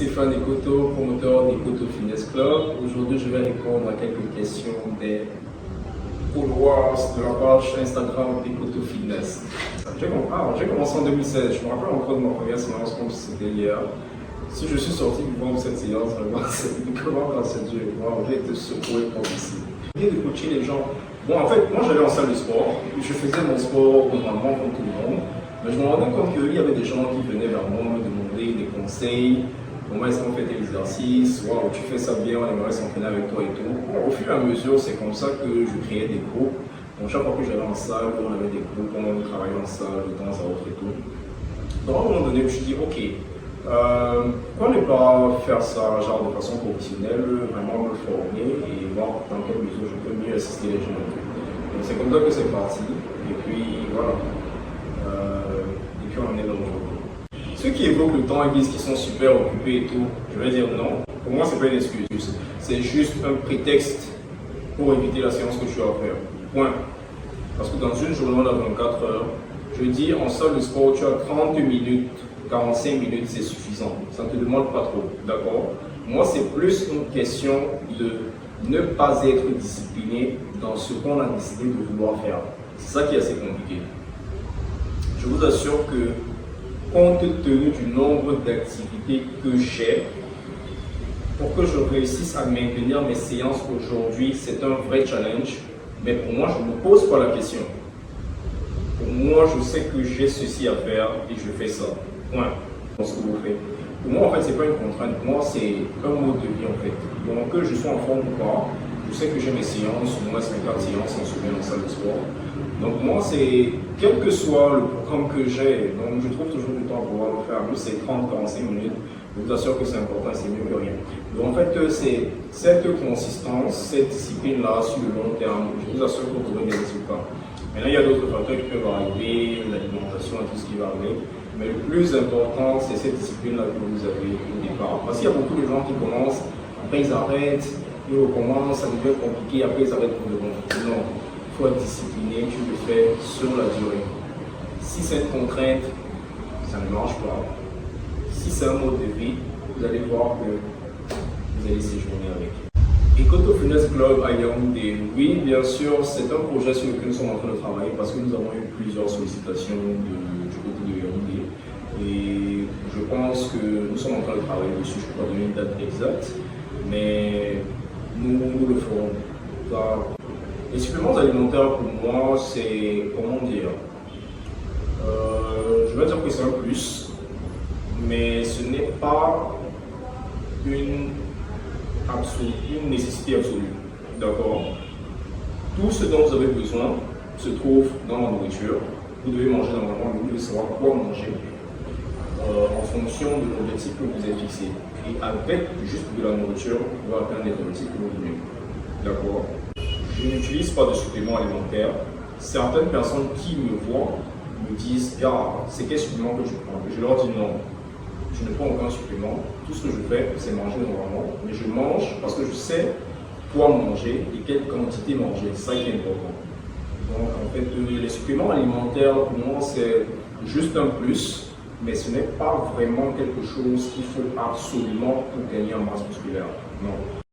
Stéphane Ekoto, promoteur d'Ekoto Fitness Club. Aujourd'hui, je vais répondre à quelques questions des followers de la page Instagram d'Ekoto Fitness. J'ai commencé en 2016. Je me rappelle encore de ma première séance comme si c'était hier. Si je suis sorti du de cette séance, vraiment, c'est comment grâce à Dieu. J'ai été secoué comme ici. J'ai de coacher les gens. Bon, en fait, moi j'allais en salle de sport. Je faisais mon sport normalement comme tout le monde. Mais je me rendais compte qu'il y avait des gens qui venaient vers moi me demander des conseils. Comment est-ce qu'on fait tes exercices? Waouh, tu fais ça bien, on aimerait s'entraîner avec toi et tout. Bon, au fur et à mesure, c'est comme ça que je créais des groupes. Donc, chaque fois que j'allais en salle, on avait des groupes, on travaillait en salle de temps à autre et tout. Donc, à un moment donné, je me suis dit, ok, pourquoi ne pas faire ça genre de façon professionnelle, vraiment me former et voir dans quelle mesure je peux mieux assister les gens. Donc, c'est comme ça que c'est parti. Et puis, voilà. Et puis, on est là aujourd'hui. Ceux qui évoquent le temps et disent qu'ils sont super occupés et tout, je vais dire non. Pour moi, ce n'est pas une excuse. C'est juste un prétexte pour éviter la séance que tu as à faire. Point. Parce que dans une journée, on a 24 heures. Je dis, en salle de sport, tu as 30 minutes, 45 minutes, c'est suffisant. Ça ne te demande pas trop. D'accord? Moi, c'est plus une question de ne pas être discipliné dans ce qu'on a décidé de vouloir faire. C'est ça qui est assez compliqué. Je vous assure que, compte tenu du nombre d'activités que j'ai, pour que je réussisse à maintenir mes séances aujourd'hui, c'est un vrai challenge. Mais pour moi, je ne me pose pas la question. Pour moi, je sais que j'ai ceci à faire et je fais ça. Point. Dans ce que vous faites. Pour moi, en fait, ce n'est pas une contrainte. Pour moi, c'est un mode de vie, en fait. Donc, que je sois en forme ou pas, je sais que j'ai mes séances, au moins 54 séances en semaine en salle de sport. Donc moi, c'est, quel que soit le programme que j'ai, donc je trouve toujours du temps pour pouvoir le faire. Plus c'est 30-45 minutes, je vous assure que c'est important, c'est mieux que rien. Donc en fait, c'est cette consistance, cette discipline-là sur le long terme, je vous assure que vous aurez des résultats. Maintenant, il y a d'autres facteurs qui peuvent arriver, l'alimentation et tout ce qui va arriver. Mais le plus important, c'est cette discipline-là que vous avez au départ. Parce qu'il y a beaucoup de gens qui commencent, après ils arrêtent, ils recommencent, ça devient compliqué, après ils arrêtent pour de bon. Non. Il faut être discipliné, tu le fais sur la durée. Si c'est une contrainte, ça ne marche pas. Si c'est un mode de vie, vous allez voir que vous allez séjourner avec. Ekoto Fitness Club à Yaoundé, oui, bien sûr, c'est un projet sur lequel nous sommes en train de travailler parce que nous avons eu plusieurs sollicitations du côté de Yaoundé. Et je pense que nous sommes en train de travailler dessus, je ne peux pas donner une date exacte, mais nous le ferons. Les suppléments alimentaires pour moi, c'est, comment dire, je vais dire que c'est un plus, mais ce n'est pas une nécessité absolue. D'accord? Tout ce dont vous avez besoin se trouve dans la nourriture. Vous devez manger normalement, vous devez savoir quoi manger en fonction de l'objectif que vous avez fixé. Et avec juste de la nourriture, vous pouvez atteindre les objectifs que vous voulez. D'accord? Je n'utilise pas de suppléments alimentaires. Certaines personnes qui me voient me disent « Ah, c'est quel supplément que je prends ?» Je leur dis non. Je ne prends aucun supplément. Tout ce que je fais, c'est manger normalement. Mais je mange parce que je sais quoi manger et quelle quantité manger. C'est ça qui est important. Donc, en fait, les suppléments alimentaires, pour moi, c'est juste un plus. Mais ce n'est pas vraiment quelque chose qu'il faut absolument pour gagner en masse musculaire. Non.